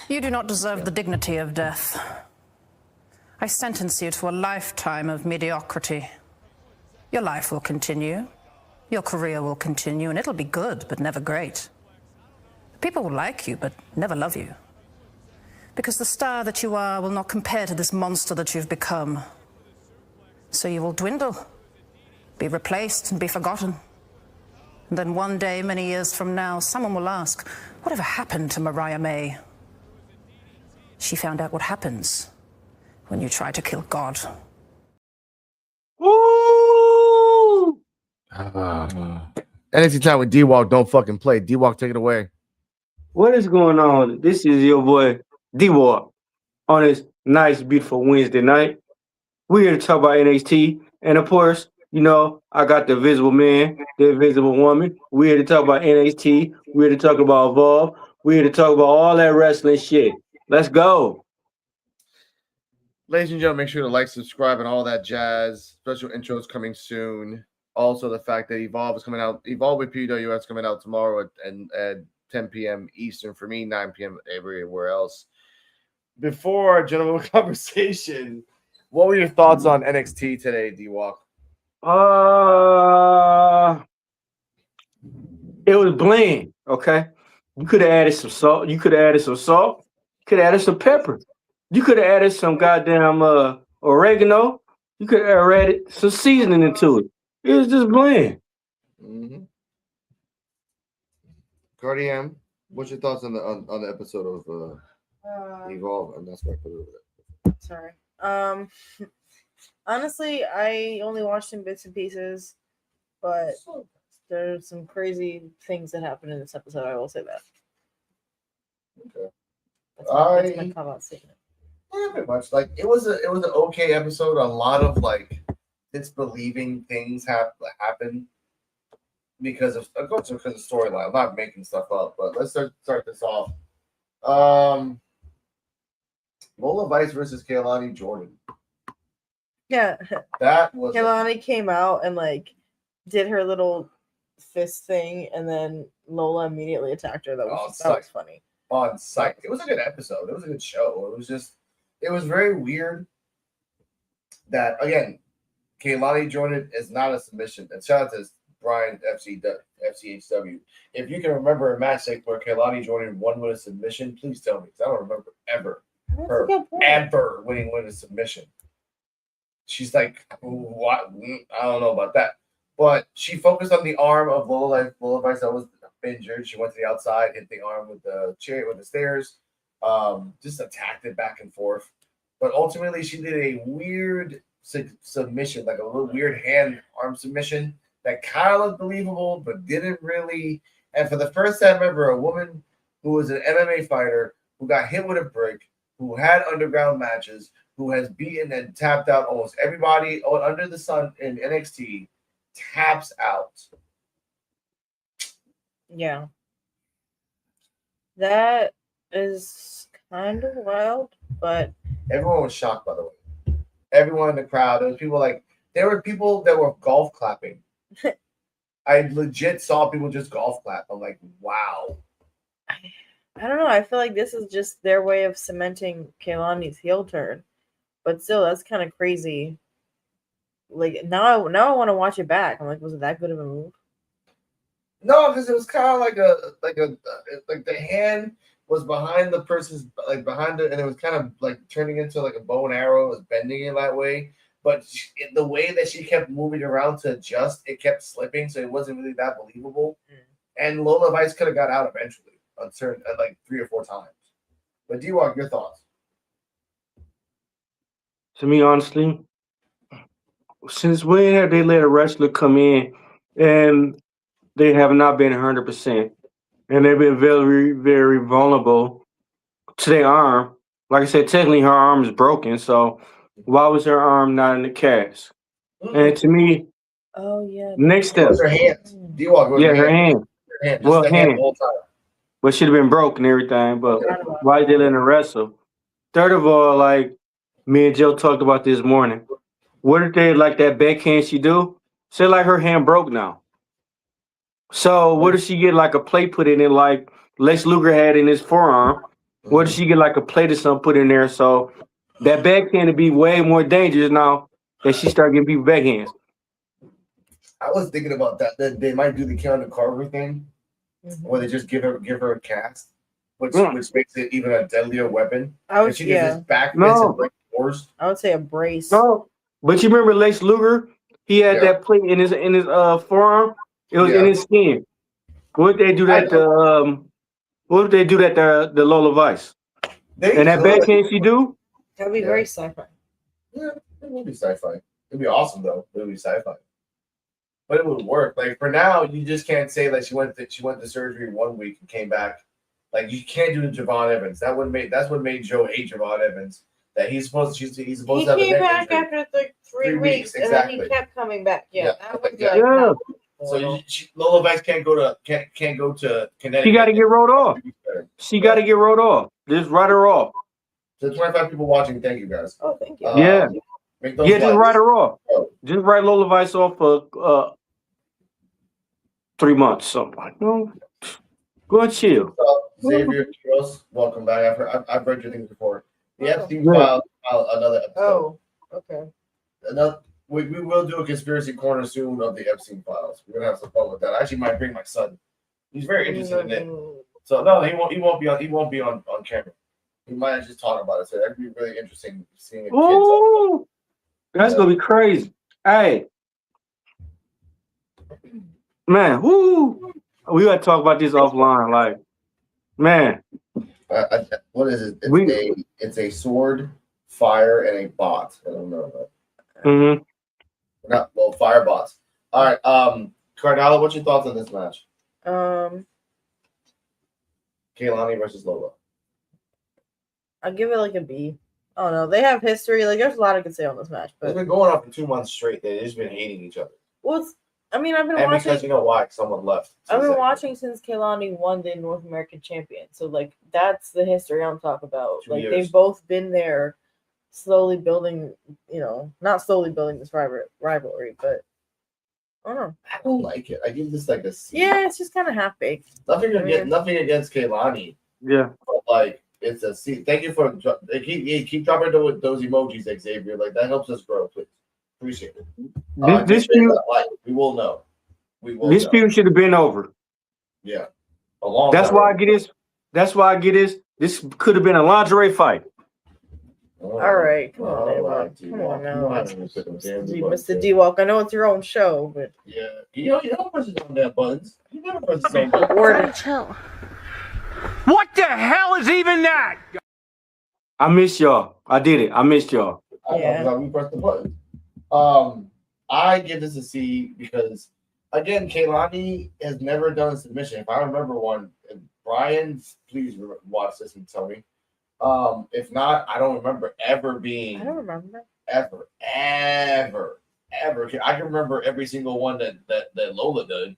You do not deserve the dignity of death. I sentence you to a lifetime of mediocrity. Your life will continue. Your career will continue, and it'll be good, but never great. People will like you, but never love you. Because the star that you are will not compare to this monster that you've become. So you will dwindle, be replaced, and be forgotten. And then one day, many years from now, someone will ask, whatever happened to Mariah May? She found out what happens when you try to kill God. Woo! NXT time with D-Walk. Don't fucking play. D-Walk, take it away. What is going on? This is your boy D-Walk on this nice, beautiful Wednesday night. We're here to talk about NXT. And of course, you know, I got the visible man, the invisible woman. We're here to talk about NXT. We're here to talk about Evolve. We're here to talk about all that wrestling shit. Let's go. Ladies and gentlemen, make sure to like, subscribe, and all that jazz. Special intros coming soon. Also, the fact that Evolve is coming out. Evolve with PWS coming out tomorrow at 10 p.m. Eastern for me, 9 p.m. everywhere else. Before our general conversation, what were your thoughts on NXT today, D-Walk? It was bland, okay? You could have added some salt. You could have added some salt. You could have added some pepper. You could have added some goddamn oregano. You could have added some seasoning into it. It was just bland. Mm-hmm. Cardi M, what's your thoughts on the episode of Evolve? And that's why I put it over there. Sorry. Honestly, I only watched in bits and pieces, but there's some crazy things that happened in this episode. I will say that. Okay. That's my call out statement. Yeah, pretty much. Like it was an okay episode. A lot of like disbelieving things happen because of storyline. I'm not making stuff up, but let's start this off. Lola Vice versus Kaylani Jordan. Yeah, that was Kaylani came out and like did her little fist thing, and then Lola immediately attacked her. That was funny. On site, it was a good episode. It was a good show. It was very weird that again, Kaylani Jordan is not a submission. And shout out to Brian FCHW. If you can remember a match like where Kaylani Jordan won with a submission, please tell me. I don't remember ever winning with a submission. She's like, what? I don't know about that. But she focused on the arm of Lola Vice that was injured. She went to the outside, hit the arm with the stairs, just attacked it back and forth. But ultimately, she did a weird submission, like a little weird arm submission that kind of looked believable, but didn't really. And for the first time ever, a woman who was an MMA fighter who got hit with a brick, who had underground matches, who has beaten and tapped out almost everybody under the sun in NXT, taps out. Yeah. That is kind of wild, but everyone was shocked, by the way. Everyone in the crowd. There were people that were golf clapping. I legit saw people just golf clap. I'm like, wow. I don't know. I feel like this is just their way of cementing Kaylani's heel turn. But still, that's kind of crazy. Like now I want to watch it back. I'm like, was it that good of a move? No, because it was kind of like the hand was behind the person's behind it, and it was kind of like turning into like a bow and arrow. It was bending it that way, but the way that she kept moving around to adjust, it kept slipping, so it wasn't really that believable. And Lola Vice could have got out eventually on certain like 3 or 4 times. But D-Walk, your thoughts? To me, honestly, since when have they let a wrestler come in and they have not been 100%, and they've been very, very vulnerable to their arm? Like I said, technically her arm is broken, so why was her arm not in the cast? And to me, next step. Her hand. D-Walk, her hand. Well, hand the whole time. But she'd have been broke and everything. But why they letting her wrestle? Third of all, like me and Joe talked about this morning. What if they like that backhand she do? Say like her hand broke now. So what if she get like a plate put in it like Lex Luger had in his forearm, What if she get like a plate or something put in there? So that backhand would be way more dangerous now that she start getting people backhands. I was thinking about that they might do the Keanu Carver thing, where they just give her a cast, which makes it even a deadlier weapon. And she gets this back fist and break doors. I would say a brace. No, but you remember Lex Luger? He had that plate in his forearm. It was in his skin. What if they do that to what if they do that to the Lola Vice? And that backhand she do? That would be very sci-fi. Yeah, it would be sci-fi. It'd be awesome though. It would be sci-fi. But it would work. Like for now, you just can't say that she went to surgery 1 week and came back. Like you can't do the Javon Evans. That's what made Joe hate Javon Evans. That he's supposed to have a He came back injury. after like 3 weeks, and then he kept coming back. Yeah. So Lola Vice can't go to Connecticut. She got to get rolled off. She got to get rolled off. Just write her off. So 25 people watching. Thank you guys. Oh, thank you. Just write her off. Just write Lola Vice off for 3 months. Something like no. Go and chill. Xavier Quiroz, welcome back. I've read your things before. The Epstein file another episode. Oh, okay. We will do a conspiracy corner soon of the Epstein files. We're gonna have some fun with that. I actually might bring my son. He's very interested in it. So no, he won't be on camera. He might just talk about it. So that'd be really interesting seeing. Ooh, that's gonna be crazy. Hey, man, whoo, we gotta talk about this offline. Like, man, what is it? It's a sword, fire, and a bot. I don't know that. Fire bots. All right, Cardala, what's your thoughts on this match? Kaylani versus Lola. I'll give it like a B. I don't know. They have history. Like, there's a lot I could say on this match, but it's been going on for 2 months straight. They've just been hating each other. Well, I've been watching. Because you know why? Someone left. I've been watching since Kaylani won the North American champion. So, like, that's the history I'm talking about. 2 like, years. They've both been there, slowly building. Not slowly building this rivalry, but I don't know. I don't like it. I give this like a C. Yeah, it's just kind of half baked. Nothing against Kaylani. Yeah. But like it's a C. Thank you for keep dropping those emojis, Xavier. Like that helps us grow, please. Appreciate it. This feud, we will know. This feud should have been over. Yeah. That's why I get this. That's why I get this. This could have been a lingerie fight. All right, come on, come on now, Mr. D-Walk. I know it's your own show, but yeah, you don't press on that buttons. You never press the same button. Chill. What the hell is even that? I miss y'all. I did it. I missed y'all. We pressed the button. I give this a C because again, Kaylani has never done a submission. If I remember one, Brian, please watch this and tell me. If not, I don't remember ever being. I don't remember ever. I can remember every single one that Lola did.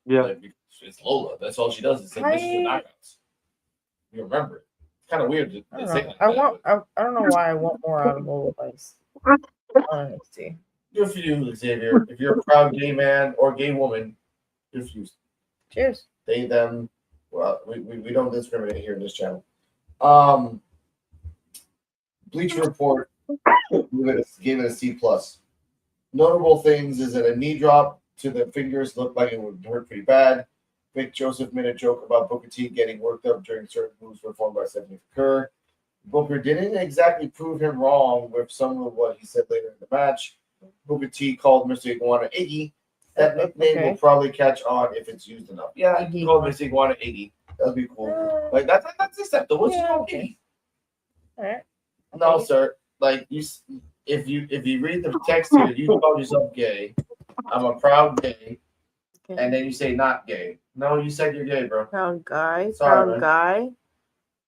Yeah, like, it's Lola. That's all she does is submissions and knockouts. You remember it? It's kind of weird to say like that. I don't know why I want more out of Lola Vice. NXT. Good for you, Xavier. If you're a proud gay man or gay woman, good for you. Cheers. They, them. Well, we don't discriminate here in this channel. Bleacher Report gave it a C+. Notable things is that a knee drop to the fingers looked like it would hurt pretty bad. Vic Joseph made a joke about Booker T getting worked up during certain moves performed by Stephanie Kerr. Booker didn't exactly prove him wrong with some of what he said later in the match. Booker T called Mr. Iguana Iggy. That nickname will probably catch on if it's used enough. Yeah, he called Mr. Iguana Iggy. That'd be cool. Like that's acceptable. What's wrong with Iggy? All right. No, sir. Like if you read the text here, you call yourself gay. I'm a proud gay, and then you say not gay. No, you said you're gay, bro. Proud guy. Sorry, proud man. guy.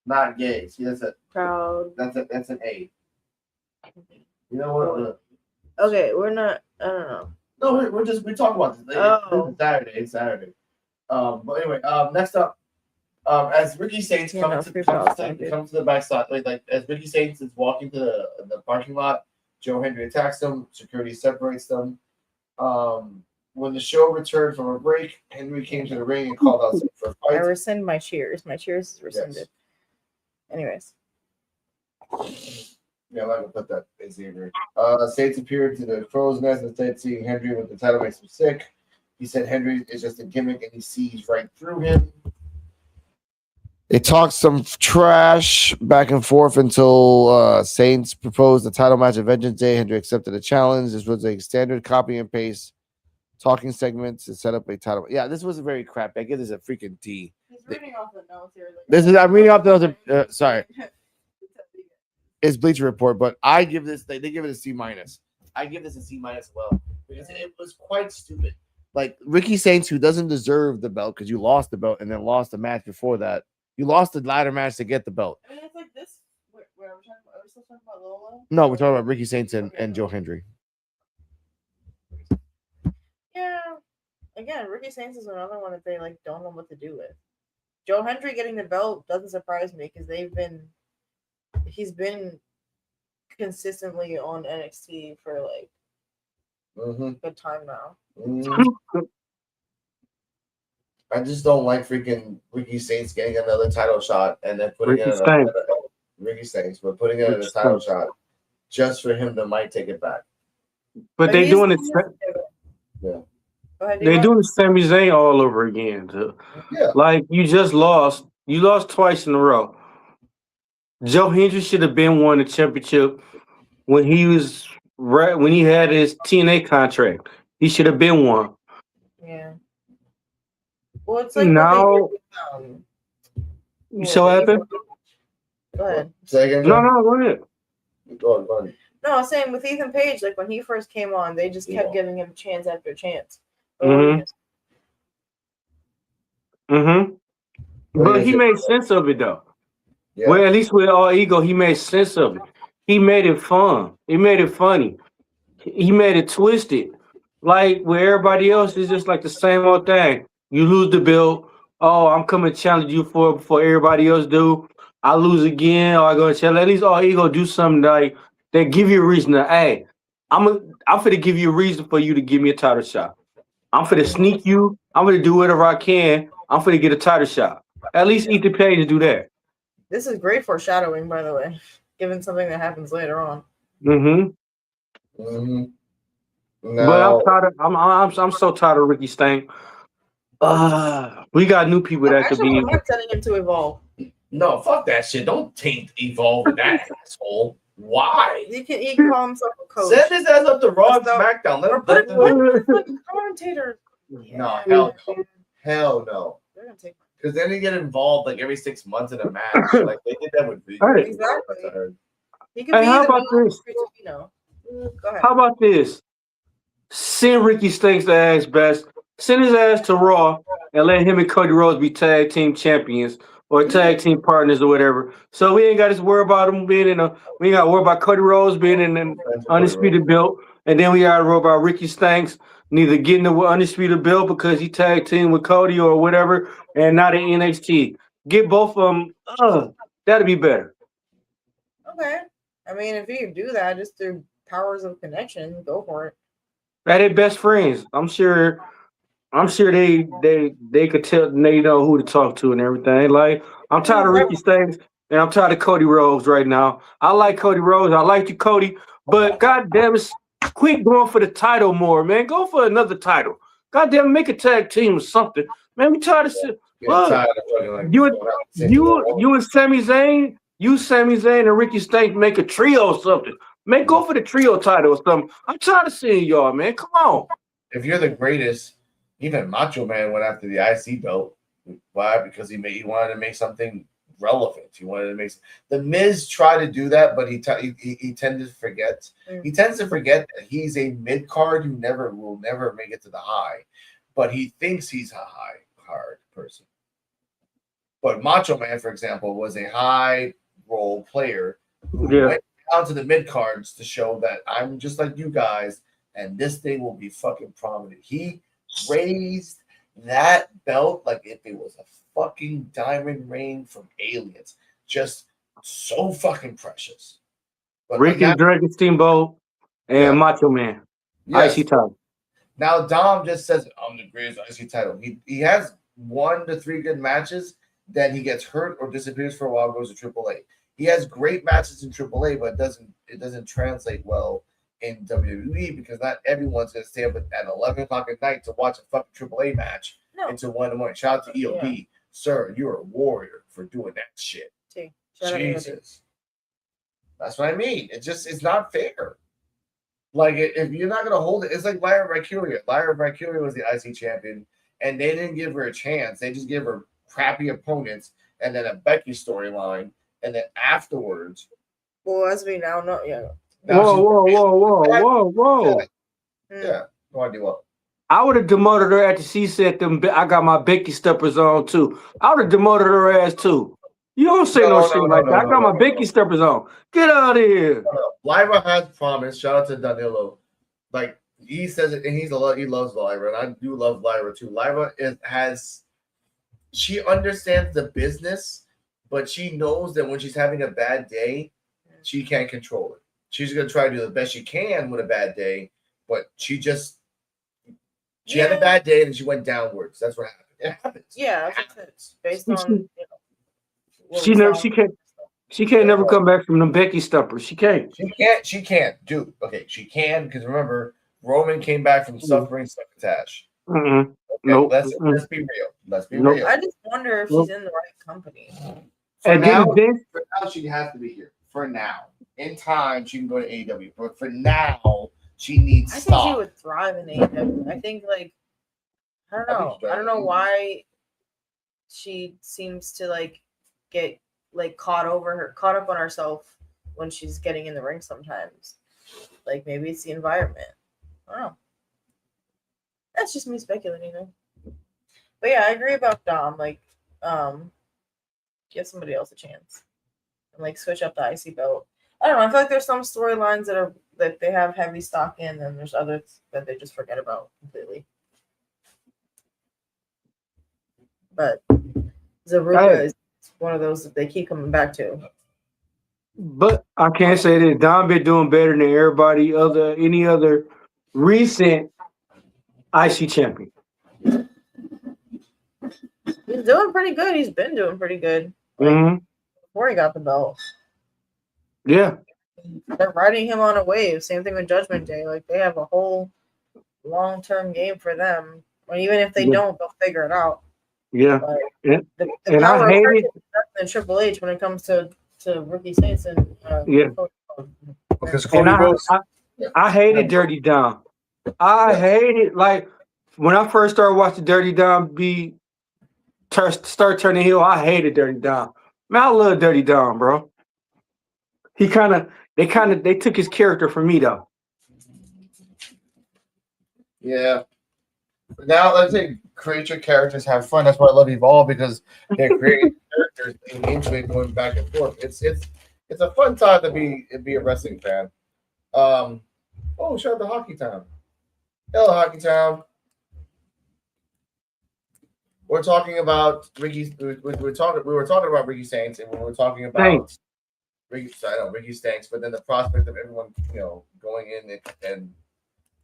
Not gay. See, that's proud. That's an A. You know what? Okay, we're not. I don't know. No, we talk about this. It's Saturday. But anyway, next up, as Ricky Saints comes to the backside, like as Ricky Saints is walking to the parking lot, Joe Hendry attacks them. Security separates them. When the show returned from a break, Henry came to the ring and called out for a fight. I rescind my cheers. My cheers is rescinded. Anyways. Yeah, I'm not gonna put that in Xavier. Saints appeared to the Crow's Nest and said seeing Hendry with the title makes him sick. He said Hendry is just a gimmick and he sees right through him. They talked some trash back and forth until Saints proposed a title match at Vengeance Day. Hendry accepted the challenge. This was a standard copy and paste talking segments to set up a title. Yeah, this was a very crap. I give this a freaking D. He's reading off the notes here. I'm reading off the notes. Sorry. It's Bleacher Report, but I give this. They give it a C minus. I give this a C minus as well because it was quite stupid. Like Ricky Saints, who doesn't deserve the belt because you lost the belt and then lost the match before that. You lost the ladder match to get the belt. I mean, it's like this. Where are we talking about? Are we still talking about Lola? No, we're talking about Ricky Saints and Joe Hendry. Yeah. Again, Ricky Saints is another one that they like don't know what to do with. Joe Hendry getting the belt doesn't surprise me because he's been consistently on NXT for like a good time now. I just don't like freaking Ricky Saints getting another title shot and then putting Ricky in Saints. Ricky Saints, but putting in a title shot just for him to might take it back. But they doing it. Yeah. They're doing the Sami Zayn all over again. Too. Yeah. Like you just lost. You lost twice in a row. Joe Hendry should have been won the championship when he had his TNA contract. He should have been one. Yeah. Well, it's like now. So happened. Go ahead. Say again, No, go ahead. Go ahead. No, I was saying with Ethan Page, like when he first came on, they just kept giving him chance after chance. But he made sense of it though. Yeah. Well, at least with All Ego, he made sense of it. He made it fun. He made it funny. He made it twisted. Like where everybody else is just like the same old thing. You lose the belt. Oh, I'm coming to challenge you before everybody else do. I lose again. Or I go to challenge. At least All Ego do something like that give you a reason to, hey, I'm finna give you a reason for you to give me a title shot. I'm finna sneak you. I'm finna do whatever I can. I'm finna get a title shot. At least Ethan Page do that. This is great foreshadowing, by the way, given something that happens later on. No. But I'm tired of, I'm so tired of Ricky Stank. We got new people that could be. I'm not telling him to evolve. No, fuck that shit. Don't taint Evolve with that asshole. Why? He can call himself a coach. Send his ass up to Raw and SmackDown. Let him commentator. No, hell no. They're gonna take. Because then they get involved like every 6 months in a match. Like they did that with Rico. Right. Exactly. Hey, how about this? Go ahead. How about this? Send Ricky Stanks' ass best. Send his ass to Raw and let him and Cody Rhodes be tag team champions or tag team partners or whatever. So we ain't got to worry about him being in we ain't got to worry about Cody Rhodes being in an undisputed belt. And then we got to worry about Ricky Stanks neither getting the undisputed belt because he tag team with Cody or whatever and not in NXT. Get both of them. That'd be better. Okay. I mean, if you can do that just through powers of connection, go for it. They're best friends. I'm sure they could tell they know who to talk to and everything. Like I'm tired of Ricky Stanks and I'm tired of Cody Rhodes right now. I like Cody Rhodes. I like you, Cody, but goddamn it, quit going for the title more, man. Go for another title. Goddamn, make a tag team or something, man. We tired of shit. Look, you and Sami Zayn, Sami Zayn and Ricky Stanks make a trio or something. Go for the trio title or something. I'm tired of seeing y'all, man. Come on. If you're the greatest, even Macho Man went after the IC belt. Why? Because he wanted to make something relevant. He wanted to make the Miz tried to do that, but he tended to forget. He tends to forget that he's a mid card who will never make it to the high, but he thinks he's a high card person. But Macho Man, for example, was a high role player who went down to the mid cards to show that I'm just like you guys, and this thing will be fucking prominent. He raised that belt like if it was a fucking diamond ring from aliens. Just so fucking precious. But Ricky Dragon Steamboat and Macho Man. Yes. IC title. Now Dom just says I'm the greatest IC title. He has 1 to 3 good matches. then he gets hurt or disappears for a while, goes to AAA. He has great matches in AAA, but it doesn't translate well in WWE because not everyone's gonna stay up at 11 o'clock at night to watch a fucking AAA match until 1 in the morning. Shout out to EOB, sir. You're a warrior for doing that shit. Jesus, that's what I mean. It's not fair. Like if you're not gonna hold it, it's like Lyra Valkyria. Lyra Valkyria was the IC champion, and they didn't give her a chance. They just gave her crappy opponents and then a Becky storyline, and then afterwards. Well, as we now know, Whoa. Yeah, go on, do what? I would have demoted her after she said them. I got my Becky steppers on too. I would have demoted her ass too. You don't say no shit like that. I got my Becky steppers on. Get out of here. Lyra has promised. Shout out to Danilo. Like he says it, and he loves Lyra, and I do love Lyra too. Lyra she understands the business, but she knows that when she's having a bad day, she can't control it. She's gonna try to do the best she can with a bad day, but she had a bad day and she went downwards. That's what happened. It happens. Yeah, it happens. Based on she can't never come back from the Becky stumpers. She can't. She can't, dude. Okay, she can because remember Roman came back from suffering succotash. Mm-hmm. Okay, nope. Let's be real. Let's be real. I just wonder if she's in the right company. For now, she has to be here. For now. In time, she can go to AEW. But for now, she needs I think she would thrive in AEW. I think, like, I don't know why she seems to, like, get, like, caught up on herself when she's getting in the ring sometimes. Like, maybe it's the environment. I don't know. That's just me speculating, though. But yeah, I agree about Dom. Like, give somebody else a chance. And, like, switch up the IC belt. I don't know. I feel like there's some storylines that they have heavy stock in, and there's others that they just forget about completely. But Zaruka is one of those that they keep coming back to. But I can't say that Dom been doing better than any other recent IC champion. He's doing pretty good. He's been doing pretty good. Like, before he got the belt. Yeah. They're riding him on a wave. Same thing with Judgment Day. Like, they have a whole long-term game for them. Or even if they don't, they'll figure it out. Yeah. The power I hate it. Triple H when it comes to Ricky Saints and because I hated Dirty Dom. I hated, like, when I first started watching Dirty Dom start turning heel, I hated Dirty Dom. Man, I love Dirty Dom, bro. They took his character from me though. Yeah. Now let's say create your characters, have fun. That's why I love Evolve because they're creating characters into it, going back and forth. It's a fun time to be a wrestling fan. Shout out to Hockey Town. Hello, Hockey Town. We're talking about Ricky. We were talking about Ricky Saints, and we were talking about Ricky Stanks. But then the prospect of everyone, going in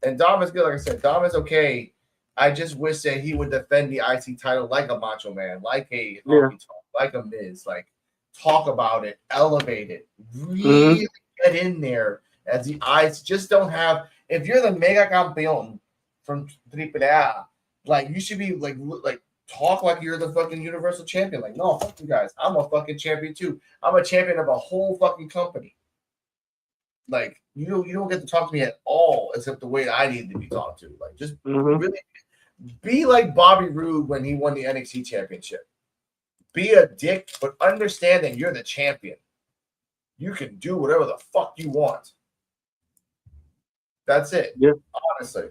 and Dom is good. Like I said, Dom is okay. I just wish that he would defend the IC title like a Macho Man, like a Honky Tonk, like a Miz, like talk about it, elevate it, really get in there as the eyes just don't have. If you're the Mega Campeon from AAA, like you should be like talk like you're the fucking Universal Champion. Like, no, fuck you guys. I'm a fucking champion too. I'm a champion of a whole fucking company. Like, you don't get to talk to me at all except the way I need to be talked to. Like, just really be like Bobby Roode when he won the NXT championship. Be a dick, but understand that you're the champion. You can do whatever the fuck you want. That's it. Yeah. Honestly.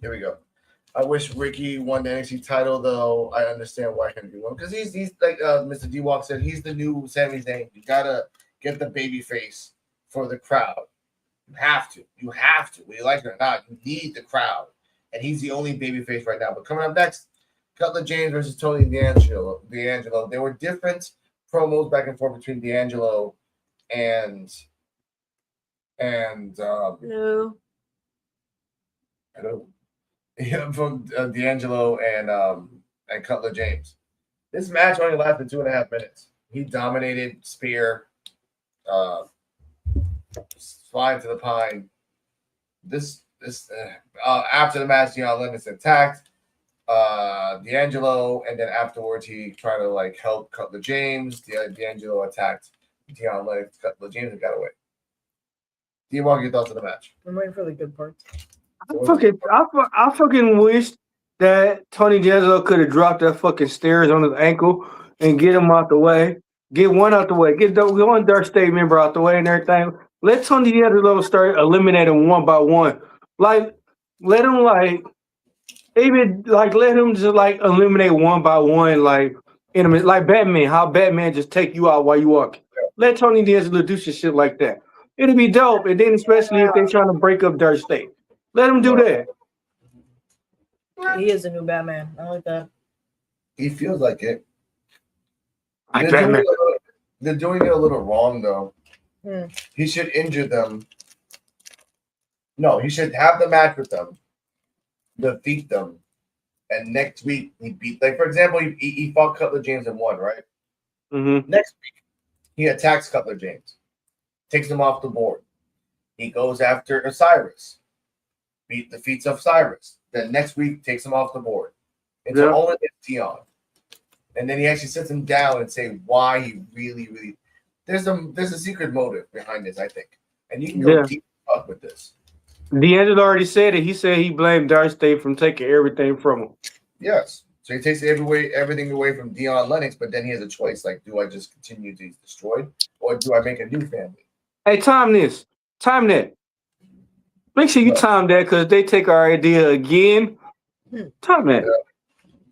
Here we go. I wish Ricky won the NXT title, though. I understand why Henry won because he's like Mr. D-Walk said, he's the new Sami Zayn. You gotta get the baby face for the crowd. You have to. Whether you like it or not, you need the crowd. And he's the only baby face right now. But coming up next, Cutler James versus Tony D'Angelo. There were different promos back and forth between D'Angelo and no. I don't. Yeah, from D'Angelo and Cutler James. This match only lasted 2.5 minutes. He dominated spear, flying to the pine. After the match, Deion Lennon's attacked D'Angelo, and then afterwards he tried to like help Cutler James. D'Angelo attacked Deion Lennox, Cutler James, and got away. D-Walk, your thoughts on the match? I'm waiting for the good parts. I fucking wish that Tony D'Angelo could have dropped that fucking stairs on his ankle and get him out the way. Get one out the way. Get one Dark State member out the way and everything. Let Tony D'Angelo start eliminating one by one. Like, let him let him just like eliminate one by one, like Batman. How Batman just take you out while you walk. Let Tony D'Angelo do some shit like that. It'll be dope. And then especially if they're trying to break up Dark State, let him do that. He is a new Batman. I like that. He feels like it. Like They're doing it a little wrong though. Hmm. He should injure them. No, he should have the match with them, defeat them, and next week he beat. Like for example, he fought Cutler James and won, right? Mm-hmm. Next week he attacks Cutler James, takes him off the board. He goes after Osiris, defeats Osiris. Then next week takes him off the board. It's only Deion. And then he actually sits him down and say why he really there's a secret motive behind this, I think. And you can go deep up with this. D'Angelo already said it. He said he blamed Dark State from taking everything from him. Yes. So he takes everything away from Deion Lennox, but then he has a choice. Like, do I just continue to be destroyed or do I make a new family? Hey, time this. Time that. Make sure you time that because they take our idea again. Time that. Yeah.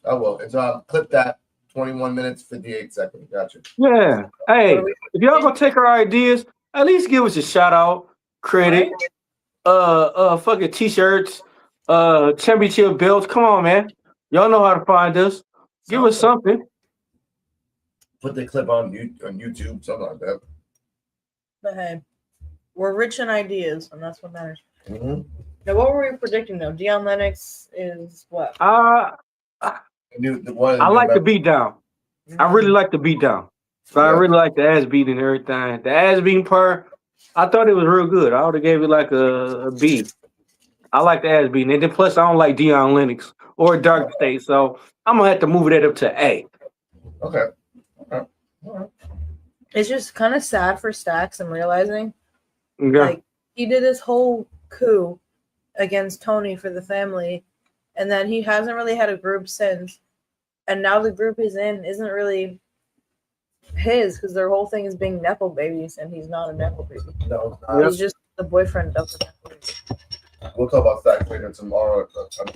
Oh, well. It's clip that. 21 minutes, 58 seconds. Gotcha. Yeah. Hey, if y'all gonna take our ideas, at least give us a shout out, credit, fucking t-shirts, championship belts. Come on, man. Y'all know how to find us. Give us something. Put the clip on YouTube, something like that. But hey, we're rich in ideas, and that's what matters. Mm-hmm. Now, what were we predicting though? Deion Lennox is what? I like the beat down. I really like the beat down. So I really like the ass beat and everything. The ass beating part, I thought it was real good. I would have gave it like a B. I like the ass beating. And then plus I don't like Deion Lennox or Dark State. So I'm gonna have to move that up to A. Okay. All right. It's just kind of sad for Stacks. I'm realizing. Yeah. Like he did his whole coup against Tony for the family, and then he hasn't really had a group since. And now the group he's in isn't really his because their whole thing is being Nepo babies, and he's not a Nepo baby. No, he's just the boyfriend of the Nepo baby. We'll talk about that later tomorrow.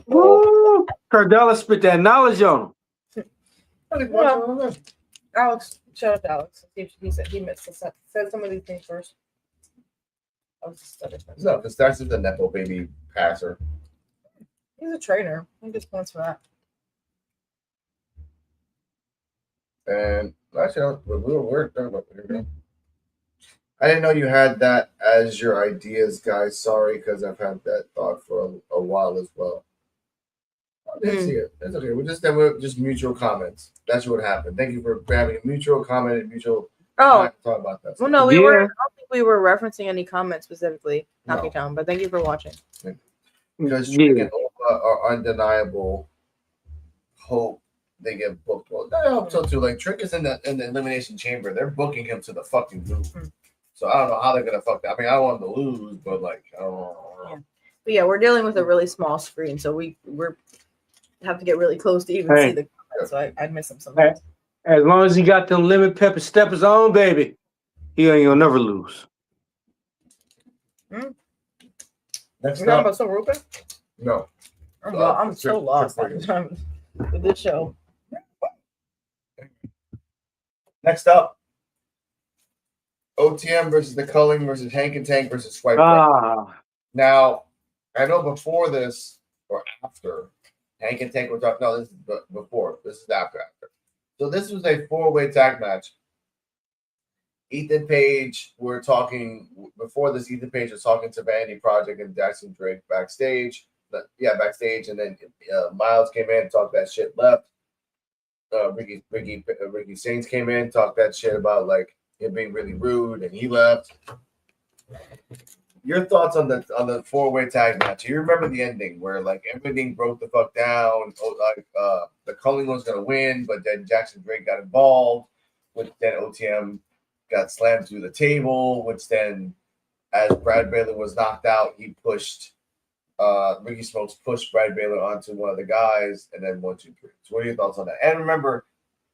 Woo! Cardella spit that knowledge on him. Well, Alex, shout out to Alex. He said he said some of these things first. I was just no, because that's just a Nepo baby passer. He's a trainer. He gets points for that. And actually, we're talking about it. I didn't know you had that as your ideas, guys. Sorry, because I've had that thought for a while as well. I didn't see it. That's okay. We're just mutual comments. That's what happened. Thank you for having a mutual comment and mutual talk about that. Well, no, we were. I don't think we were referencing any comments specifically, Knocky Town. But thank you for watching. Because Trick and Opa are undeniable. Hope they get booked. Well, I hope so too. Like Trick is in the elimination chamber. They're booking him to the fucking moon. So I don't know how they're gonna fuck that. I mean, I want them to lose, but like I don't know. Yeah. But yeah, we're dealing with a really small screen, so we're have to get really close to even see the comments. So I'd miss them sometimes. As long as he got them lemon pepper steppers on, baby, he ain't gonna never lose. Next up, about some Ruka? No. I'm so lost with this show. Next up, OTM versus the Culling versus Hank and Tank versus Swipe. Now, I know before this or after, Hank and Tank were talking. No, this is before. This is after. So this was a 4-way tag match. Ethan Page, we're talking before this. Ethan Page was talking to Vanity Project and Jackson Drake backstage. Backstage, and then Miles came in and talked that shit. Left. Ricky Saints came in, talked that shit about like him being really rude, and he left. Your thoughts on the 4-way tag match? You remember the ending where like everything broke the fuck down. Like the Culling was gonna win, but then Jackson Drake got involved, which then OTM got slammed through the table, which then as Brad Baylor was knocked out, he pushed Ricky Smokes pushed Brad Baylor onto one of the guys, and then 1, 2, 3. So what are your thoughts on that? And remember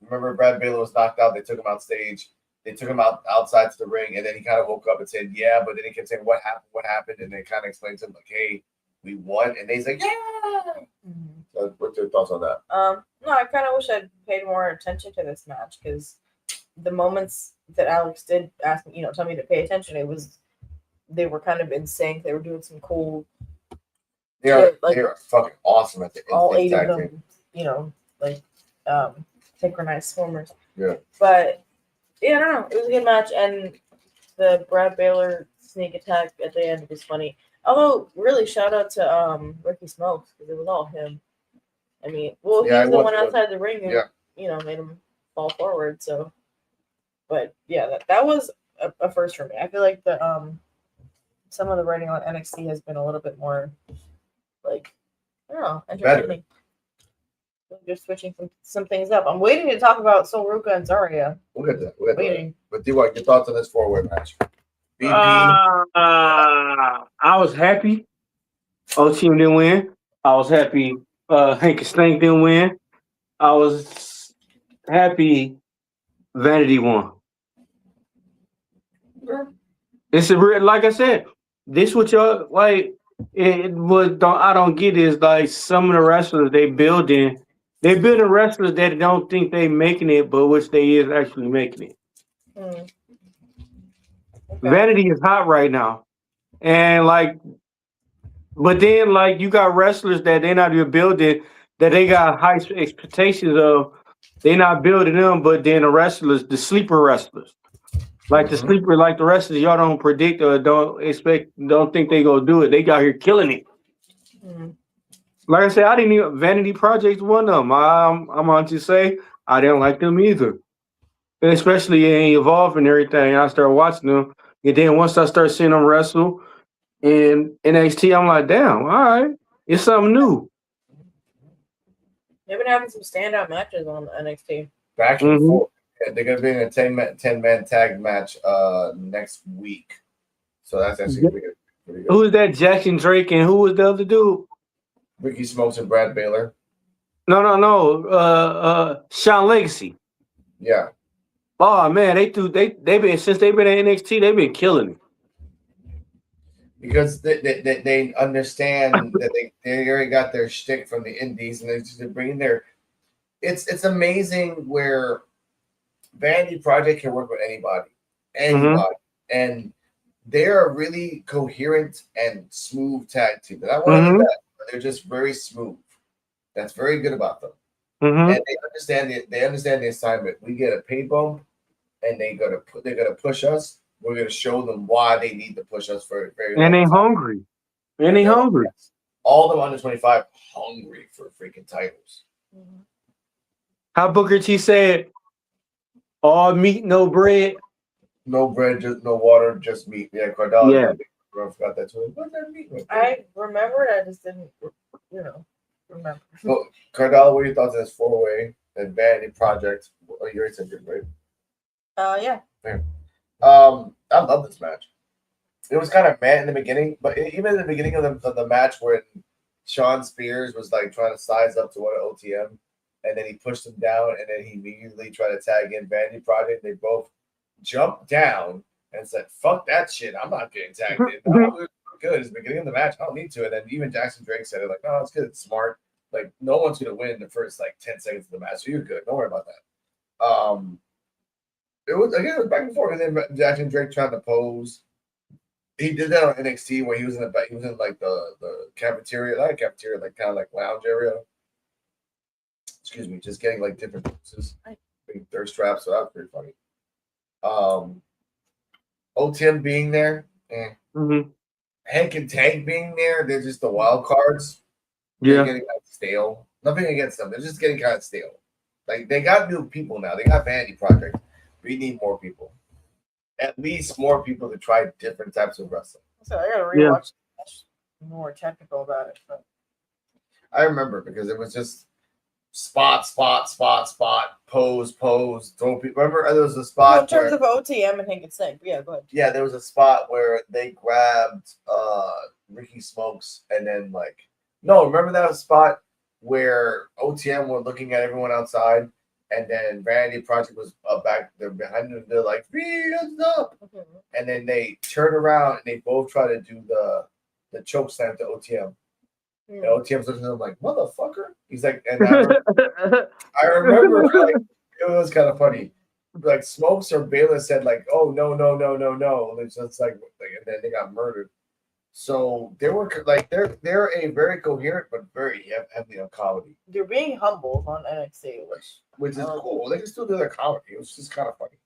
Brad Baylor was knocked out. They took him out stage. They took him outside to the ring, and then he kind of woke up and said, "Yeah," but then he kept saying, "What happened? What happened?" And they kind of explained to him like, "Hey, we won," and he's like, "Yeah." Mhm. So what's your thoughts on that? No, I kind of wish I'd paid more attention to this match because the moments that Alex did ask me, tell me to pay attention, they were kind of in sync. They were doing some cool. They are like fucking awesome at the all 8 of tag them, synchronized swimmers. Yeah. But yeah, I don't know. It was a good match, and the Brad Baylor sneak attack at the end was funny. Although, really, shout out to Ricky Smokes because it was all him. I mean, he was the one outside the ring who, made him fall forward. So, but yeah, that was a first for me. I feel like the some of the writing on NXT has been a little bit more like, I don't know, entertaining. Just switching some things up. I'm waiting to talk about Sol Ruka and Zarya. We'll get that. We'll get Waiting. That. But D-White, your thoughts on this 4-way match? BP. I was happy. OTM didn't win. I was happy. Hank Stank didn't win. I was happy. Vanity won. It's a real, like I said. This what y'all like. It was. I don't get is like some of the wrestlers they building wrestlers that don't think they making it, but which they is actually making it. Okay. Vanity is hot right now, and like, but then like you got wrestlers that they're not even building, that they got high expectations of. They're not building them, but then the wrestlers, the sleeper wrestlers, like the sleeper, like the wrestlers, y'all don't predict or don't expect, don't think they gonna do it. They got here killing it. Mm-hmm. Like I said, I didn't even Vanity Project's one of them. I'm on to say I didn't like them either, and especially in Evolve and everything. I started watching them, and then once I started seeing them wrestle in NXT, I'm like, damn, all right, it's something new. They've been having some standout matches on NXT. Back and forth. Yeah, they're gonna be in a 10-man tag match next week. So that's actually pretty good. Who is that? Jackson Drake, and who was the other dude? Ricky Smokes and Brad Baylor. No. Sean Legacy. Yeah. Oh man, they've been since they've been at NXT, they've been killing it. Because they understand that they already got their shtick from the indies, and they're bringing their. It's amazing where Vanity Project can work with anybody, and they're a really coherent and smooth tag team. They're not one of the best, but they're just very smooth. That's very good about them, and they understand the assignment. We get a pay bump, and they're gonna push us. We're gonna show them why they need to push us for a very long time. And hungry. All of them under 25 hungry for freaking titles. Mm-hmm. How Booker T said, all meat, no bread. No bread, just no water, just meat. Yeah, Cardell. Yeah. I forgot that too. What's that meat? I remember it, I just didn't, remember. Well, Cardell, what are your thoughts on this 4-way and Vanity Project? Oh, you're interested, right? Yeah. I love this match. It was kind of mad in the beginning, but even in the beginning of the match when Sean Spears was like trying to size up to one of OTM, and then he pushed him down, and then he immediately tried to tag in Vanity Project. They both jumped down and said, "Fuck that shit! I'm not getting tagged in. No, good." It's the beginning of the match. I don't need to. And then even Jackson Drake said it like, "No, it's good. It's smart. Like no one's gonna win in the first like 10 seconds of the match, so you're good. Don't worry about that." It was back and forth, and then Jackson Drake trying to pose. He did that on NXT where he was in like the cafeteria, not a cafeteria, like kind of like lounge area. Excuse me, just getting like different poses, thirst traps. So that was pretty funny. OTM being there, Hank and Tank being there, they're just the wild cards. Yeah, they're getting kind of stale. Nothing against them, they're just getting kind of stale. Like they got new people now. They got Vanity Project. We need more people. At least more people to try different types of wrestling. So I gotta Yeah. rewatch more technical about it. But I remember because it was just spot, pose, throw people. Remember there was a spot well, in terms where, of OTM and Hank and Snake. But yeah, go ahead. yeah, there was a spot where they grabbed Ricky Smokes and then like no, remember that spot where OTM were looking at everyone outside and then Vanity Project was back there behind them. They're like, hands up. And then they turn around and they both try to do the choke slam to OTM. And OTM's looking at him like, motherfucker. He's like, and I remember like it was kind of funny. Like Smokes or Baylor said, like, oh no. It's just like and then they got murdered. So they were like they're a very coherent but very heavy on comedy. They're being humble on NXT, Which is cool. They can still do their comedy. It was just kind of funny.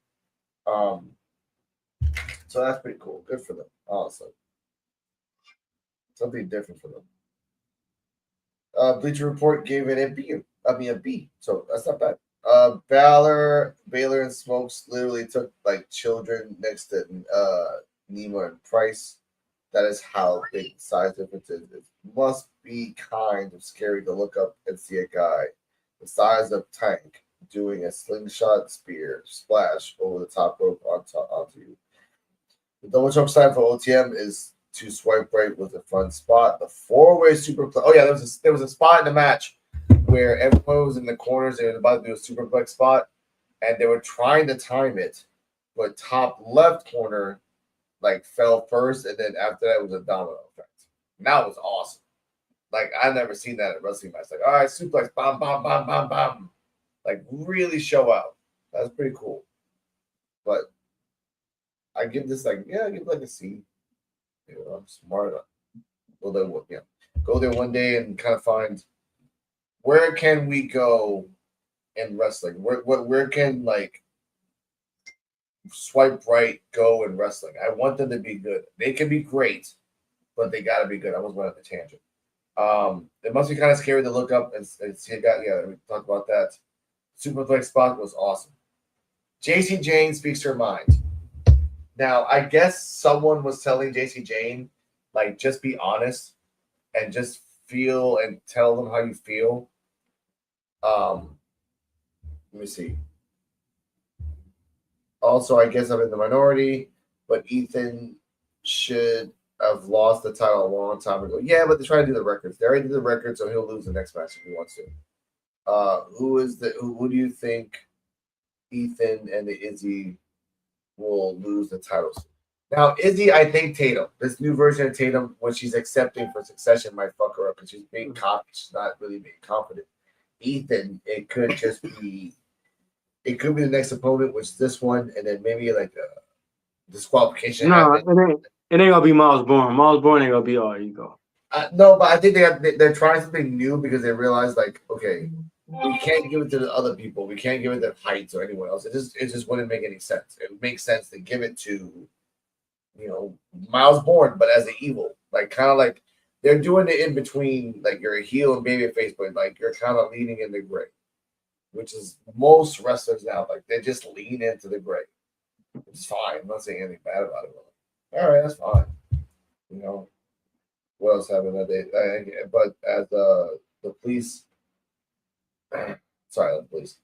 So that's pretty cool. Good for them, honestly. Something different for them. Bleacher Report gave it a B. So that's not bad. Baylor, and Smokes literally took like children next to Nima and Price. That is how big the size difference is. It must be kind of scary to look up and see a guy the size of Tank doing a slingshot spear splash over the top rope onto you. The double choke slam for OTM is to swipe right with the front spot. The four-way superplex. Oh yeah, there was a spot in the match where everyone was in the corners. They were about to do a superplex spot, and they were trying to time it, but top left corner like fell first, and then after that was a domino effect. And that was awesome. Like I've never seen that at wrestling match. Like all right, suplex, bam, bam, bam, bam, bam. Like really show out. That's pretty cool. But I give this like I give it like a C. You know, I'm smart enough. Go there one day and kind of find where can we go in wrestling? Where can like swipe right go in wrestling? I want them to be good. They can be great, but they gotta be good. I was going on the tangent. It must be kind of scary to look up and see a guy. Yeah, we talked about that. Superplex spot was awesome. JC Jane speaks her mind. Now, I guess someone was telling JC Jane, like, just be honest and just feel and tell them how you feel. Let me see. Also, I guess I'm in the minority, but Ethan should have lost the title a long time ago. Yeah, but they're trying to do the records. They already did the records, so he'll lose the next match if he wants to. Who do you think Ethan and the Izzy will lose the titles? Now, Izzy, I think Tatum, this new version of Tatum, when she's accepting for Succession, might fuck her up because she's being cocky. She's not really being confident. Ethan, it could be the next opponent, which is this one, and then maybe like a disqualification. No, it ain't gonna be Miles Bourne. Miles Bourne ain't gonna be all ego. No, but I think they're trying something new because they realize like, okay, we can't give it to the other people. We can't give it to Heights or anyone else. It just wouldn't make any sense. It would make sense to give it to, Miles Bourne, but as an evil, like kind of like they're doing it in between, like you're a heel and babyface, but like you're kind of leaning in the gray, which is most wrestlers now. Like they just lean into the gray. It's fine. I'm not saying anything bad about it. All right, that's fine. What else happened that day? But as the police, sorry, the police.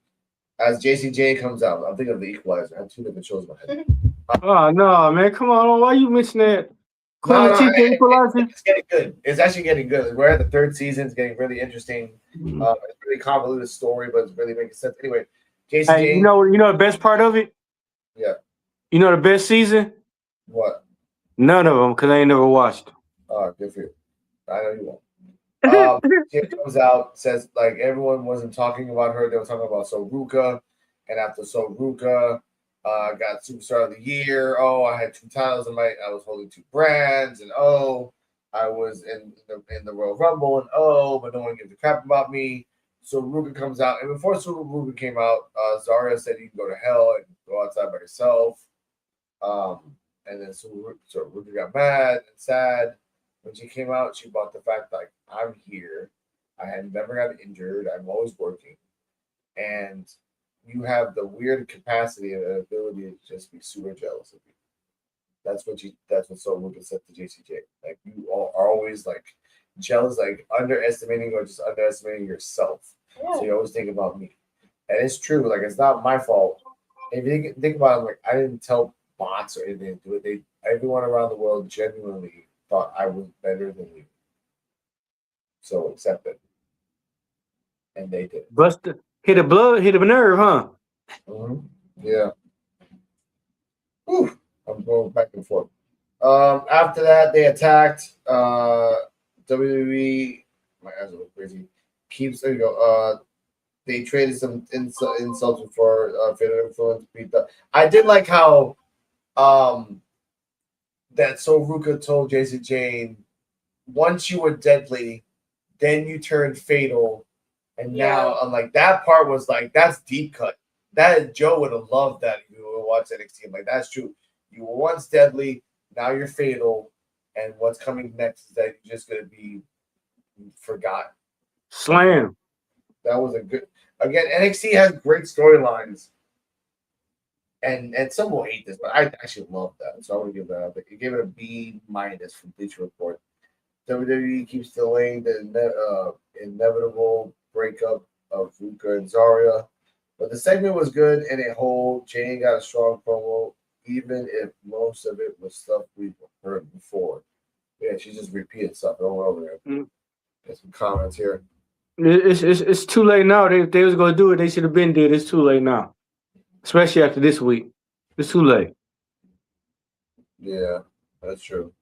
As JCJ comes out, I'm thinking of the Equalizer. I have two different shows in my head. Oh no, man! Come on, why you mention that? It's getting good. It's actually getting good. We're at the third season. It's getting really interesting. It's really convoluted story, but it's really making sense. Anyway, JCJ. Hey, you know the best part of it? Yeah. You know the best season? What? None of them, because I ain't never watched. Oh, good for you. I know you won't. She comes out, says like everyone wasn't talking about her. They were talking about Soruka, and after Soruka, got Superstar of the Year. Oh, I had 2 titles I was holding 2 brands, and I was in the Royal Rumble, and but no one gives a crap about me. So Ruka comes out, and before Ruka came out, Zarya said you can go to hell and go outside by yourself. And then so Ruka got mad and sad. When she came out, she brought the fact like I'm here. I had never got injured. I'm always working. and you have the weird capacity and ability to just be super jealous of you. That's what So Ruka said to JCJ. Like you all are always like jealous, like underestimating or just underestimating yourself. So you always think about me. And it's true, like it's not my fault. If you think about it, like I didn't tell bots or anything to do it. Everyone around the world genuinely thought I was better than you. So accept it. And they did. Hit a nerve, huh? Mm-hmm. Yeah. Whew. I'm going back and forth. After that, they attacked. WWE, my eyes are crazy. There you go. They traded some insults before Fatal Influence beat the. I did like how that So Ruka told Jason Jane, once you were deadly, then you turned fatal, and now I'm like that part was like that's deep cut. That Joe would have loved that if you would watch NXT. I'm like that's true. You were once deadly, now you're fatal, and what's coming next is that you're just gonna be forgotten. Slam. That was a good. Again, NXT has great storylines, and some will hate this, but I actually love that, so I want to give that up. You gave it a B- from Bleacher Report. WWE keeps delaying the inevitable breakup of Ruka and Zarya, but the segment was good and a whole. Jane got a strong promo, even if most of it was stuff we've heard before. Yeah, she just repeated stuff over and over again. Get some comments here. It's too late now. They was gonna do it. They should have been did. It's too late now, especially after this week. It's too late. Yeah, that's true.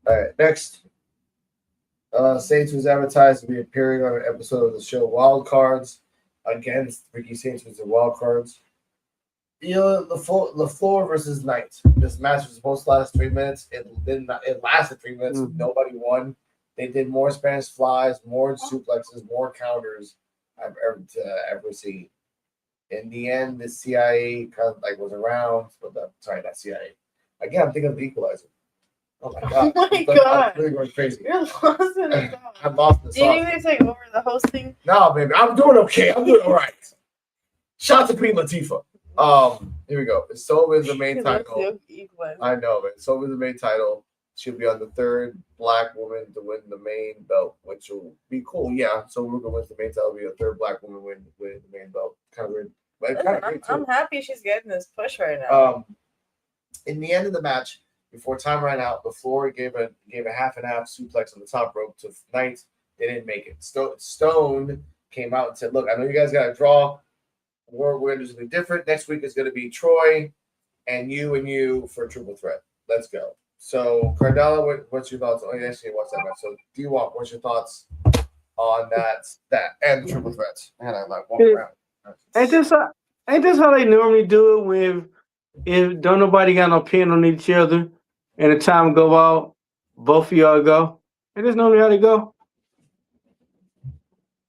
All right, next. Saints was advertised to be appearing on an episode of the show Wild Cards against Ricky Saints was the Wild Cards. LaFleur versus Knight. This match was supposed to last 3 minutes. It lasted 3 minutes. Nobody won. They did more Spanish flies, more suplexes, more counters I've ever seen. In the end, the CIA kind of like was around, but not CIA. Again, I'm thinking of the Equalizer. Oh my god! Oh my god! I'm really going crazy. You're lost in the sauce. I'm lost in the Do you sauce. need me to take over the hosting? No, baby, I'm doing okay. I'm doing all right. Shout out to Queen Latifah. Here we go. Silva is the main title. I know, man. Silva is the main title. She'll be on the third black woman to win the main belt, which will be cool. Yeah, so Ruka wins the main title. Will be a third black woman win the main belt. Kind of weird, but kind of great too. I'm happy she's getting this push right now. In the end of the match, before time ran out, LaFleur gave a half and half suplex on the top rope to Knight. They didn't make it. Stone came out and said, "Look, I know you guys got to draw. We're going to do something different. Next week is going to be Troy and you for a triple threat. Let's go." So, Cardella, what's your thoughts? Oh, you actually watched that match. So, D-Walk, what's your thoughts on that and the triple threats? And I like walk around. Ain't this how they normally do it if don't nobody got no pin on each other and the time go out, both of y'all go? Ain't this normally how they go?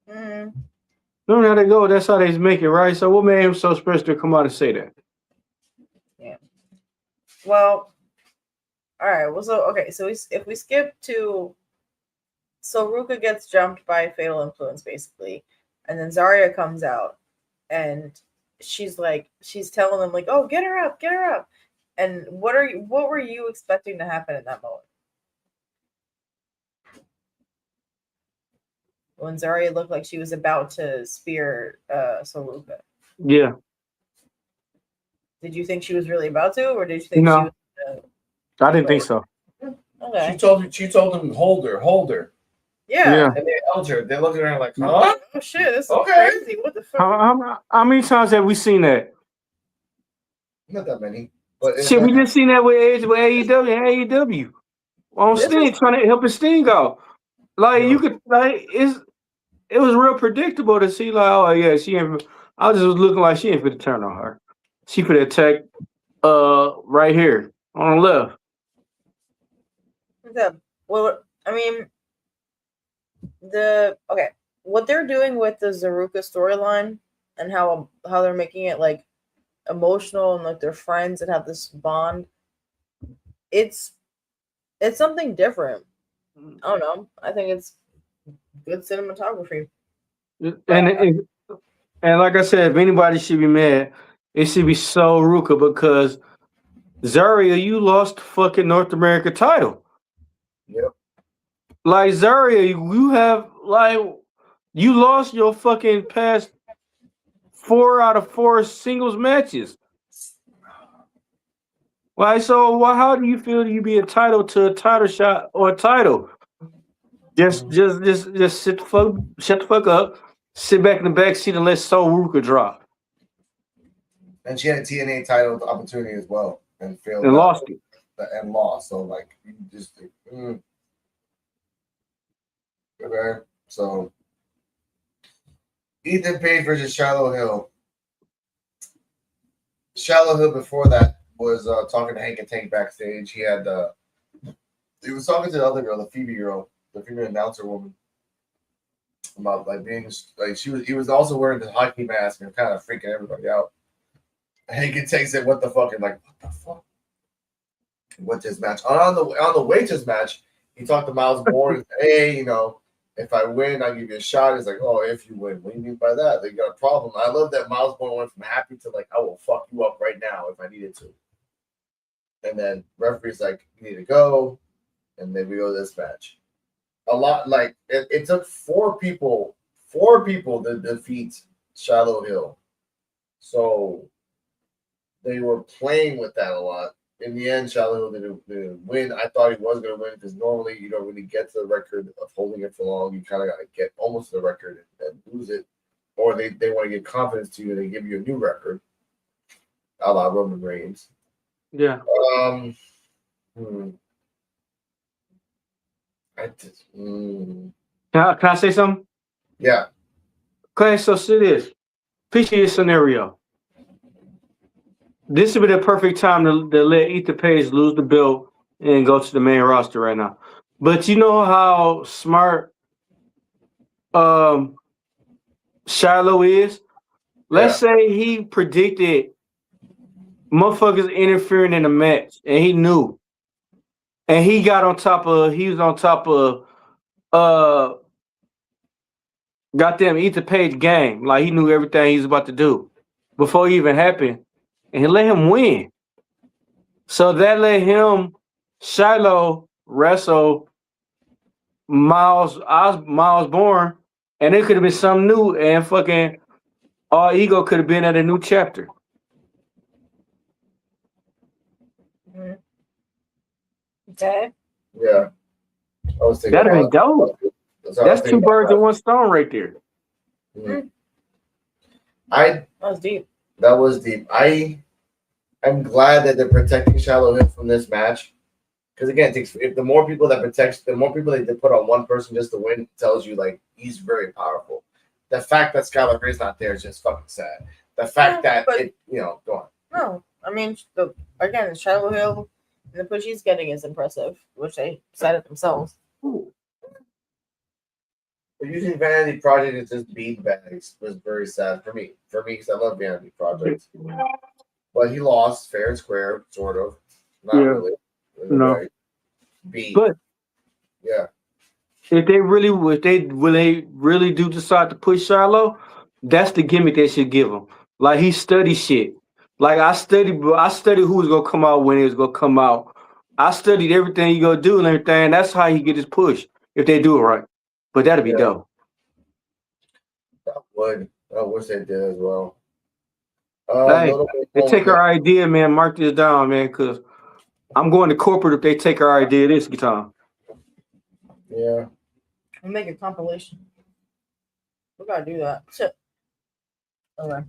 Normally how they go, that's how they make it, right? So what made him so special to come out and say that? Yeah. Well, all right. Well, so if we skip to, so Ruka gets jumped by Fatal Influence basically, and then Zarya comes out, and she's telling them like, "Oh, get her up." And what were you expecting to happen in that moment? When Zarya looked like she was about to spear Ruka. Yeah. Did you think she was really about to, or did you think No. she was? I didn't think so. Okay. She told him, hold her. Yeah. And they held her. They looked at her like, huh? Oh shit, this is Okay. crazy. What the fuck? How many times have we seen that? Not that many. But Shit, we just seen that with AEW. On Sting, trying to help his Sting out. Like, you could, like, it was real predictable to see, like, oh, yeah, she ain't, I was just looking like she ain't fit to turn on her. She could attack right here on the left. Well, I mean, what they're doing with the Zaruka storyline and how they're making it like emotional and like they're friends and have this bond, it's something different. I don't know. I think Good cinematography. And like I said, if anybody should be mad, it should be so Ruka because Zaria, you lost the fucking North America title. Yep. Like Zaria, you have like you lost your fucking past 4 out of 4 singles matches. Like, so how do you feel you be entitled to a title shot or a title? Just shut the fuck up, sit back in the back seat and let Sol Ruka drop. And she had a TNA title opportunity as well and failed And that, lost it. and lost. So like you just okay. So Ethan Page versus Shallow Hill. Shallow Hill before that was talking to Hank and Tank backstage. He was talking to the other girl, the Phoebe girl, the female announcer woman, about like being like he was also wearing the hockey mask and kind of freaking everybody out. Hank and Tank said, "What the fuck?" and like, "What the fuck?" Went to his match. On the way to his match, he talked to Miles Bourne. Hey, if I win, I'll give you a shot. He's like, "Oh, if you win." What do you mean by that? They got a problem. I love that Miles Bourne went from happy to like, "I will fuck you up right now if I needed to." And then referee's like, "You need to go," and then we go to this match. A lot like it took four people to defeat Shallow Hill. So they were playing with that a lot. In the end, Shallow Hill didn't win. I thought he was going to win because normally you don't really get to the record of holding it for long. You kind of got to get almost to the record and lose it. Or they want to give confidence to you and they give you a new record, a la Roman Reigns. Yeah. Can I say something? Yeah. Okay, so see this. Picture this scenario. This would be the perfect time to let Ethan Page lose the belt and go to the main roster right now. But you know how smart Shiloh is? Let's say he predicted motherfuckers interfering in the match and he knew. And he was on top of goddamn Ethan Page game. Like he knew everything he was about to do before it even happened. And he let him win. So that let him, Shiloh, wrestle Miles Bourne, and it could have been something new, and fucking All Ego could have been at a new chapter. Okay. Yeah. I was thinking That'd have been dope. That's 2 birds in 1 stone right there. Mm-hmm. That was deep. That was deep. I'm glad that they're protecting Shallow Hill from this match. Because again, if the more people they put on one person just to win, tells you like he's very powerful. The fact that Skylar Gray's not there is just fucking sad. The fact that go on. No, I mean again, Shallow Hill and the push he's getting is impressive, which they said it themselves. But using Vanity Project as just beat bags was very sad for me. For me, because I love Vanity Project. But he lost fair and square, sort of. Not really. No. Beat. But yeah. If they really do decide to push Shiloh, that's the gimmick they should give him. Like he studied shit. Like I studied who was gonna come out when it was gonna come out. I studied everything he gonna do and everything. That's how he get his push if they do it right. But that'd be dope. That would. I wish they did as well. Hey, they take our idea, man. Mark this down, man, because I'm going to corporate if they take our idea this time. Yeah. We'll make a compilation. We gotta do that. Shit. Okay.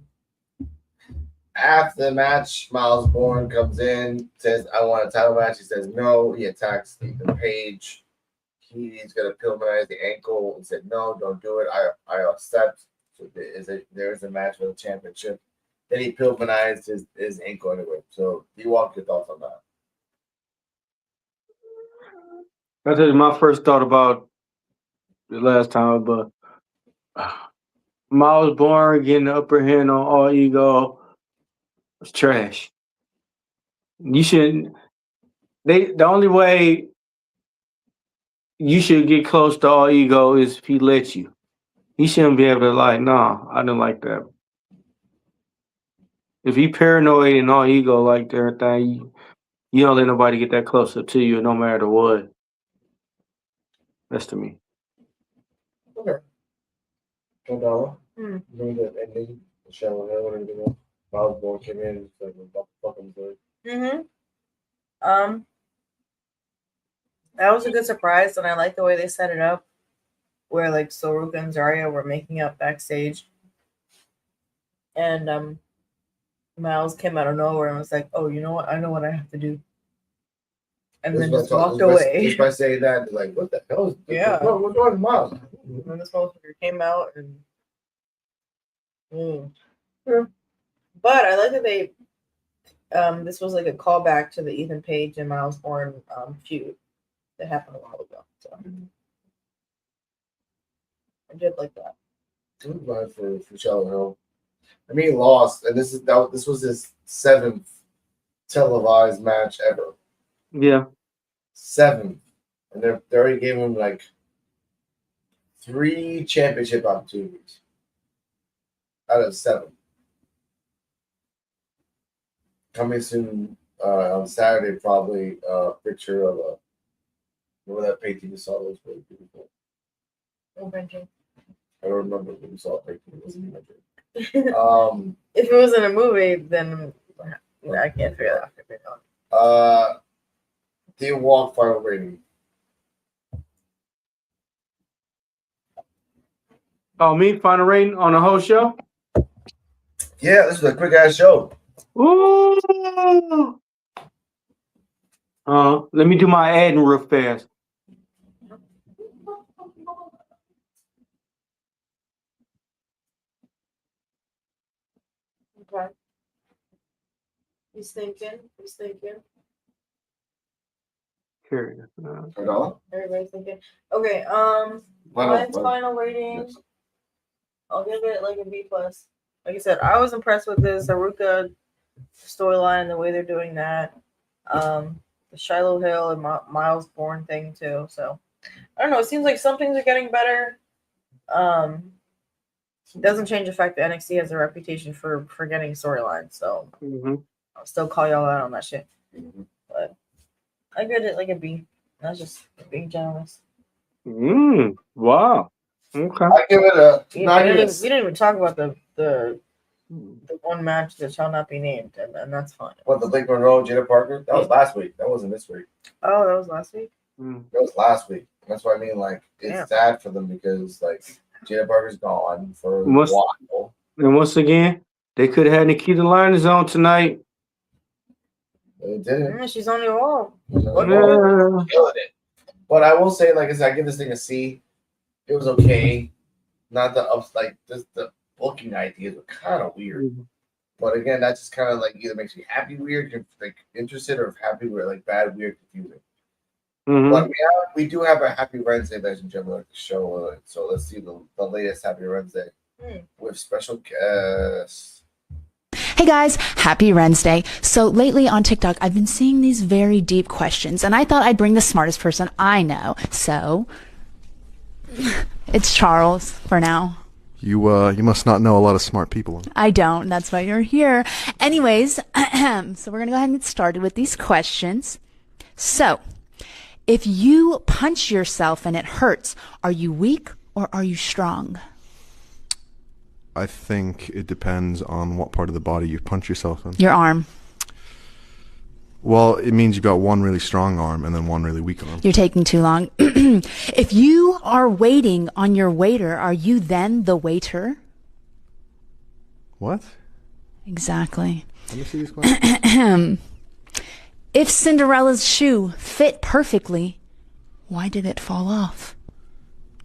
After the match, Miles Bourne comes in, says, "I want a title match." He says no. He attacks Ethan Page. He's gonna Pillmanize the ankle and said, "No, don't do it. I accept." So there's a match for the championship. Then he Pillmanized his ankle anyway. So, D-Walk, your thoughts on that? That's my first thought about the last time, but Miles Bourne getting the upper hand on All Ego was trash. You shouldn't. The only way you should get close to All Ego is if he lets you. He shouldn't be able to like, no, I don't like that. If he paranoid and All Ego like everything, you don't let nobody get that close up to you no matter what. That's to me. Okay. $1. Hmm. Remember that ending? The Sherill NY and everything else? Miles Bourne came in and said, what the fuck I'm doing? That was a good surprise, and I like the way they set it up, where like Soroka and Zarya were making up backstage, and Miles came out of nowhere and was like, "Oh, you know what? I know what I have to do," and then just walked away. Just by saying that, they're like, what the hell is Yeah. what's going on, Miles? And then this motherfucker came out and. Yeah. But I like that they. This was like a callback to the Ethan Page and Miles Bourne feud that happened a while ago. So I did like that. I'm glad for Sherill NY. I mean, he lost, and this was his 7th televised match ever. Yeah. 7th, and they already gave him like 3 championship opportunities out of 7. Coming soon on Saturday, probably a picture of a. Remember that painting you saw? That was really beautiful. Oh, Benji. I don't remember when we saw a painting. It was in my dream. If it was in a movie, then I can't figure that out. The walk final rating. Oh, me final rating on the whole show? Yeah, this was a quick ass show. Ooh. Let me do my adding real fast. Okay. He's thinking. Here. Everybody's thinking. Okay. Mine's final rating. Yes. I'll give it like a B plus. Like I said, I was impressed with the Saruka storyline, the way they're doing that. The Shiloh Hill and Miles Bourne thing too. So I don't know. It seems like some things are getting better. It doesn't change the fact that NXT has a reputation for forgetting storylines. So I'll still call y'all out on that shit. But I give it like a B. That's just being generous. Wow. Okay. I give it a. We didn't even talk about the one match that shall not be named, and that's fine. What, the Lake Monroe, Jada Parker? That was last week. That wasn't this week. Oh, that was last week? That was last week. That's what I mean. Like, it's sad for them because, like, Jada Parker's gone for a while. And once again, they could have had Nikita Lyons on tonight. They didn't. She's on the wall. Killing it. But I will say, like I said, I give this thing a C. It was okay. Not the ups, like, the booking ideas were kind of weird. But again, that just kind of like either makes me happy, weird, like interested, or happy, weird, like bad, weird, confusing. But we do have a Happy Wednesday, ladies and gentlemen, at the show. So let's see the latest Happy Wednesday with special guests. Hey guys, happy Wednesday. So lately on TikTok, I've been seeing these very deep questions, and I thought I'd bring the smartest person I know. So it's Charles for now. You must not know a lot of smart people. I don't. That's why you're here. Anyways, so we're going to go ahead and get started with these questions. So, if you punch yourself and it hurts, are you weak or are you strong? I think it depends on what part of the body you punch yourself in. Your arm. Well, it means you got one really strong arm and then one really weak arm. You're taking too long. If you are waiting on your waiter, are you then the waiter? What? Exactly. Let me see these questions. If Cinderella's shoe fit perfectly, why did it fall off?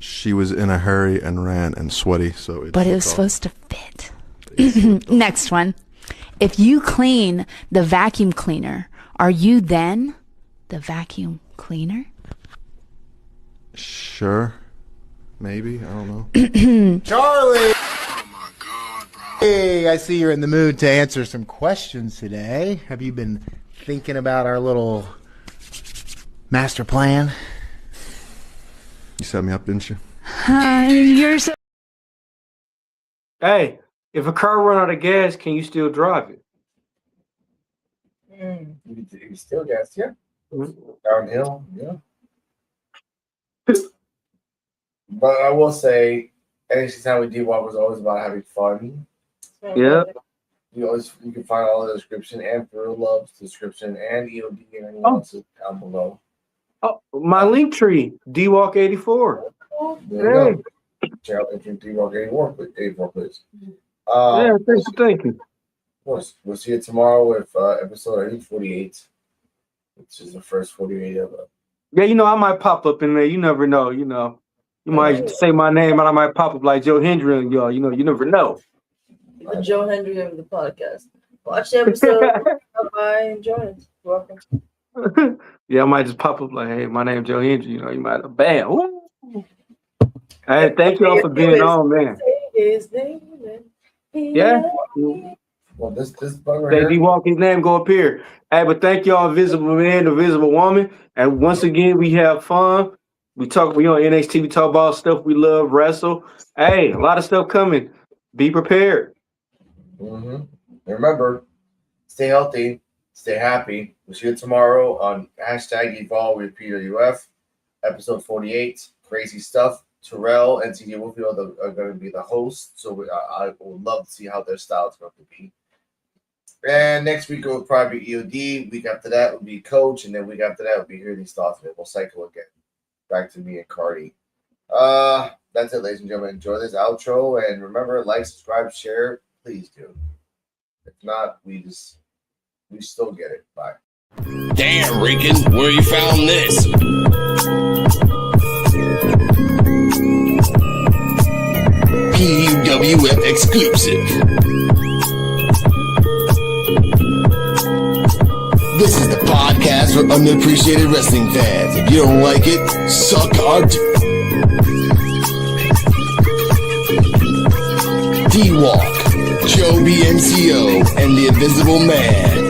She was in a hurry and ran and sweaty, so But it was supposed to fit. Next one. If you clean the vacuum cleaner, are you then the vacuum cleaner? Sure. Maybe. I don't know. Charlie! Oh my God, bro. Hey, I see you're in the mood to answer some questions today. Have you been thinking about our little master plan? You set me up, didn't you? You're so. Hey, if a car run out of gas, can you still drive it? You can still gas, yeah. Mhm. Downhill, yeah. But I will say, NXT Time with D-Walk was always about having fun. Yeah. You can find all the description and Thrill Love's description and EOD and anyone else's down below. Oh, my link tree, D-Walk 84. There you go. Check out the D-Walk 84, please. Yeah, thank you. Of course, we'll see you tomorrow with episode, I think, 48, which is the first 48 of it. Yeah, I might pop up in there. You never know, You might say my name and I might pop up like Joe Hendry and y'all. You never know. The Joe Hendry of the podcast. Watch the episode. Bye-bye. Enjoy it. Welcome. Yeah, I might just pop up like, hey, my name's Joe Hendry. You might have bam. Woo. Hey, thank y'all for being on, man. His name. Yeah. Well, this bugger They here. D-Walk his name go up here. Hey, but thank y'all, Invisible Man, Invisible Woman. And once again, we have fun. We on NXT, we talk about stuff we love, wrestle. Hey, a lot of stuff coming. Be prepared. Mm-hmm. And remember, stay healthy, stay happy. We'll see you tomorrow on #Evolve with PWF, episode 48. Crazy stuff. Terrell and TJ Woodfield are going to be the hosts, so I would love to see how their style is going to be. And next week it will probably be EOD. Week after that will be Coach, and then week after that will be Hear These Thoughts, and we'll cycle again. Back to me and Cardi. That's it, ladies and gentlemen. Enjoy this outro, and remember, like, subscribe, share. Please do. If not, we still get it. Bye. Damn, Rican, where you found this? PUWF exclusive. This is the podcast for unappreciated wrestling fans. If you don't like it, suck our D-Walk, Joe BNCO, and the Invisible Man.